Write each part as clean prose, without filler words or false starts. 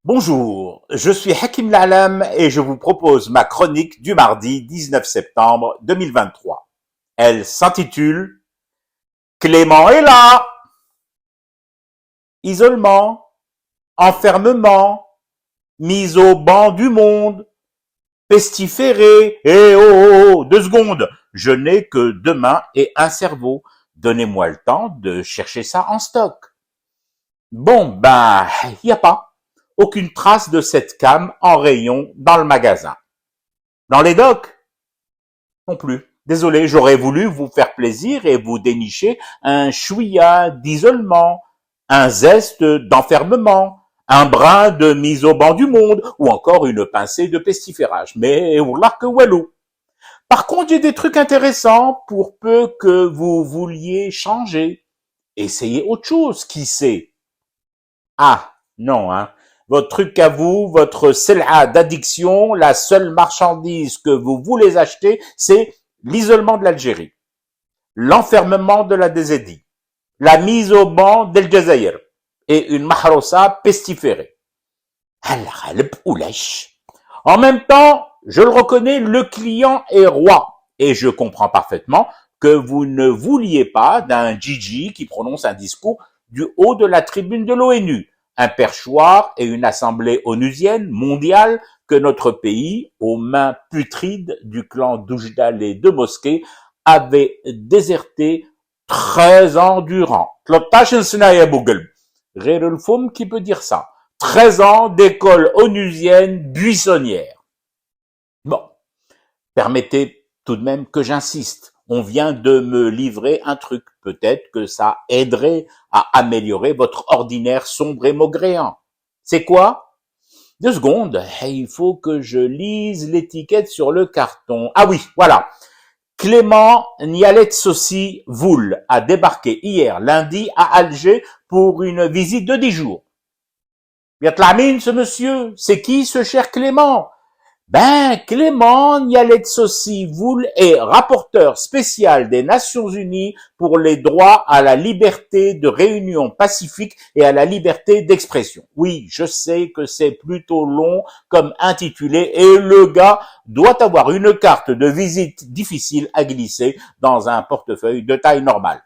Bonjour, je suis Hakim La'alam et je vous propose ma chronique du mardi 19 septembre 2023. Elle s'intitule Clément est là, isolement, enfermement, mise au banc du monde, pestiféré, oh, oh, oh, 2 secondes, je n'ai que 2 mains et un cerveau, donnez-moi le temps de chercher ça en stock. Bon, il n'y a pas aucune trace de cette cam en rayon dans le magasin. Dans les docks, non plus. Désolé, j'aurais voulu vous faire plaisir et vous dénicher un chouïa d'isolement, un zeste d'enfermement, un brin de mise au banc du monde ou encore une pincée de pestiférage. Mais oula que walou. Par contre, j'ai des trucs intéressants pour peu que vous vouliez changer. Essayez autre chose, qui sait. Ah, non, hein. Votre truc à vous, votre sel'a d'addiction, la seule marchandise que vous voulez acheter, c'est l'isolement de l'Algérie, l'enfermement de la Désédie, la mise au banc d'El Jazaïr et une mahrousa pestiférée. En même temps, je le reconnais, le client est roi et je comprends parfaitement que vous ne vouliez pas d'un Gigi qui prononce un discours du haut de la tribune de l'ONU, un perchoir et une assemblée onusienne mondiale que notre pays, aux mains putrides du clan d'Oujdal et de Mosquée, avait déserté 13 ans durant. 13 سنة يا بوغل. غير الفم qui peut dire ça. 13 ans d'école onusienne buissonnière. Bon, permettez tout de même que j'insiste. On vient de me livrer un truc. Peut-être que ça aiderait à améliorer votre ordinaire sombre et maugréant. C'est quoi? 2 secondes. Il faut que je lise l'étiquette sur le carton. Ah oui, voilà. Clément Nialet-Sossi Voul a débarqué hier lundi à Alger pour une visite de 10 jours. Biatlamine, ce monsieur, c'est qui ce cher Clément? Clément Nialet-Sossi Voul est rapporteur spécial des Nations Unies pour les droits à la liberté de réunion pacifique et à la liberté d'expression. Oui, je sais que c'est plutôt long comme intitulé et le gars doit avoir une carte de visite difficile à glisser dans un portefeuille de taille normale.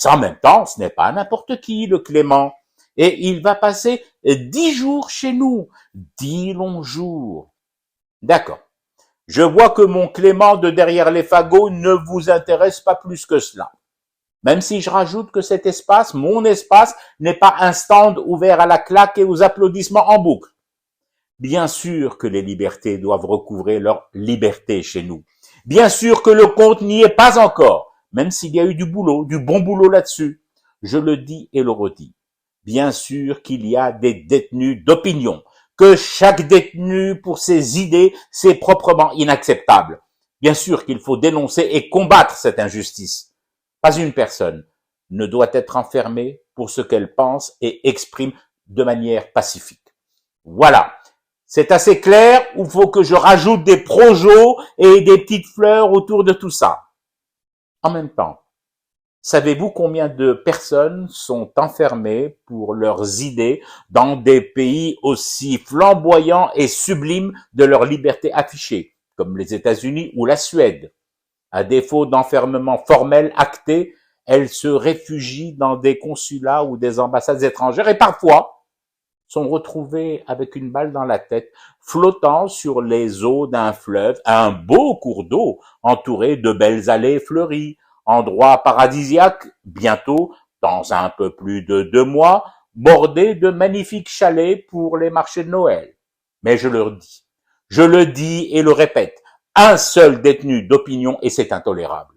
En même temps, ce n'est pas n'importe qui, le Clément. Et il va passer 10 jours chez nous. 10 longs jours. D'accord. Je vois que mon Clément de derrière les fagots ne vous intéresse pas plus que cela. Même si je rajoute que cet espace, mon espace, n'est pas un stand ouvert à la claque et aux applaudissements en boucle. Bien sûr que les libertés doivent recouvrer leur liberté chez nous. Bien sûr que le compte n'y est pas encore, même s'il y a eu du boulot, du bon boulot là-dessus. Je le dis et le redis. Bien sûr qu'il y a des détenus d'opinion, que chaque détenu pour ses idées, c'est proprement inacceptable. Bien sûr qu'il faut dénoncer et combattre cette injustice. Pas une personne ne doit être enfermée pour ce qu'elle pense et exprime de manière pacifique. Voilà. C'est assez clair ou faut que je rajoute des projos et des petites fleurs autour de tout ça? En même temps, savez-vous combien de personnes sont enfermées pour leurs idées dans des pays aussi flamboyants et sublimes de leur liberté affichée, comme les États-Unis ou la Suède? À défaut d'enfermement formel acté, elles se réfugient dans des consulats ou des ambassades étrangères et parfois sont retrouvées avec une balle dans la tête, flottant sur les eaux d'un fleuve, un beau cours d'eau entouré de belles allées fleuries, endroit paradisiaque, bientôt, dans un peu plus de 2 mois, bordé de magnifiques chalets pour les marchés de Noël. Mais je le dis et le répète, un seul détenu d'opinion et c'est intolérable.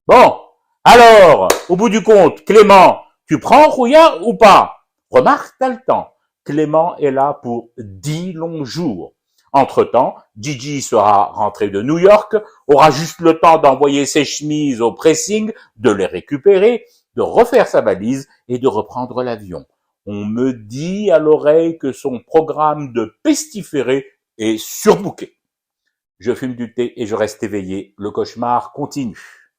Bon, alors, au bout du compte, Clément, tu prends Rouillard ou pas? Remarque, t'as le temps. Clément est là pour 10 longs jours. Entre-temps, Gigi sera rentré de New York, aura juste le temps d'envoyer ses chemises au pressing, de les récupérer, de refaire sa valise et de reprendre l'avion. On me dit à l'oreille que son programme de pestiféré est surbooké. Je fume du thé et je reste éveillé. Le cauchemar continue.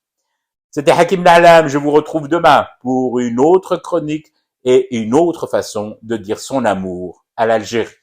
C'était Hakim La'alam. Je vous retrouve demain pour une autre chronique et une autre façon de dire son amour à l'Algérie.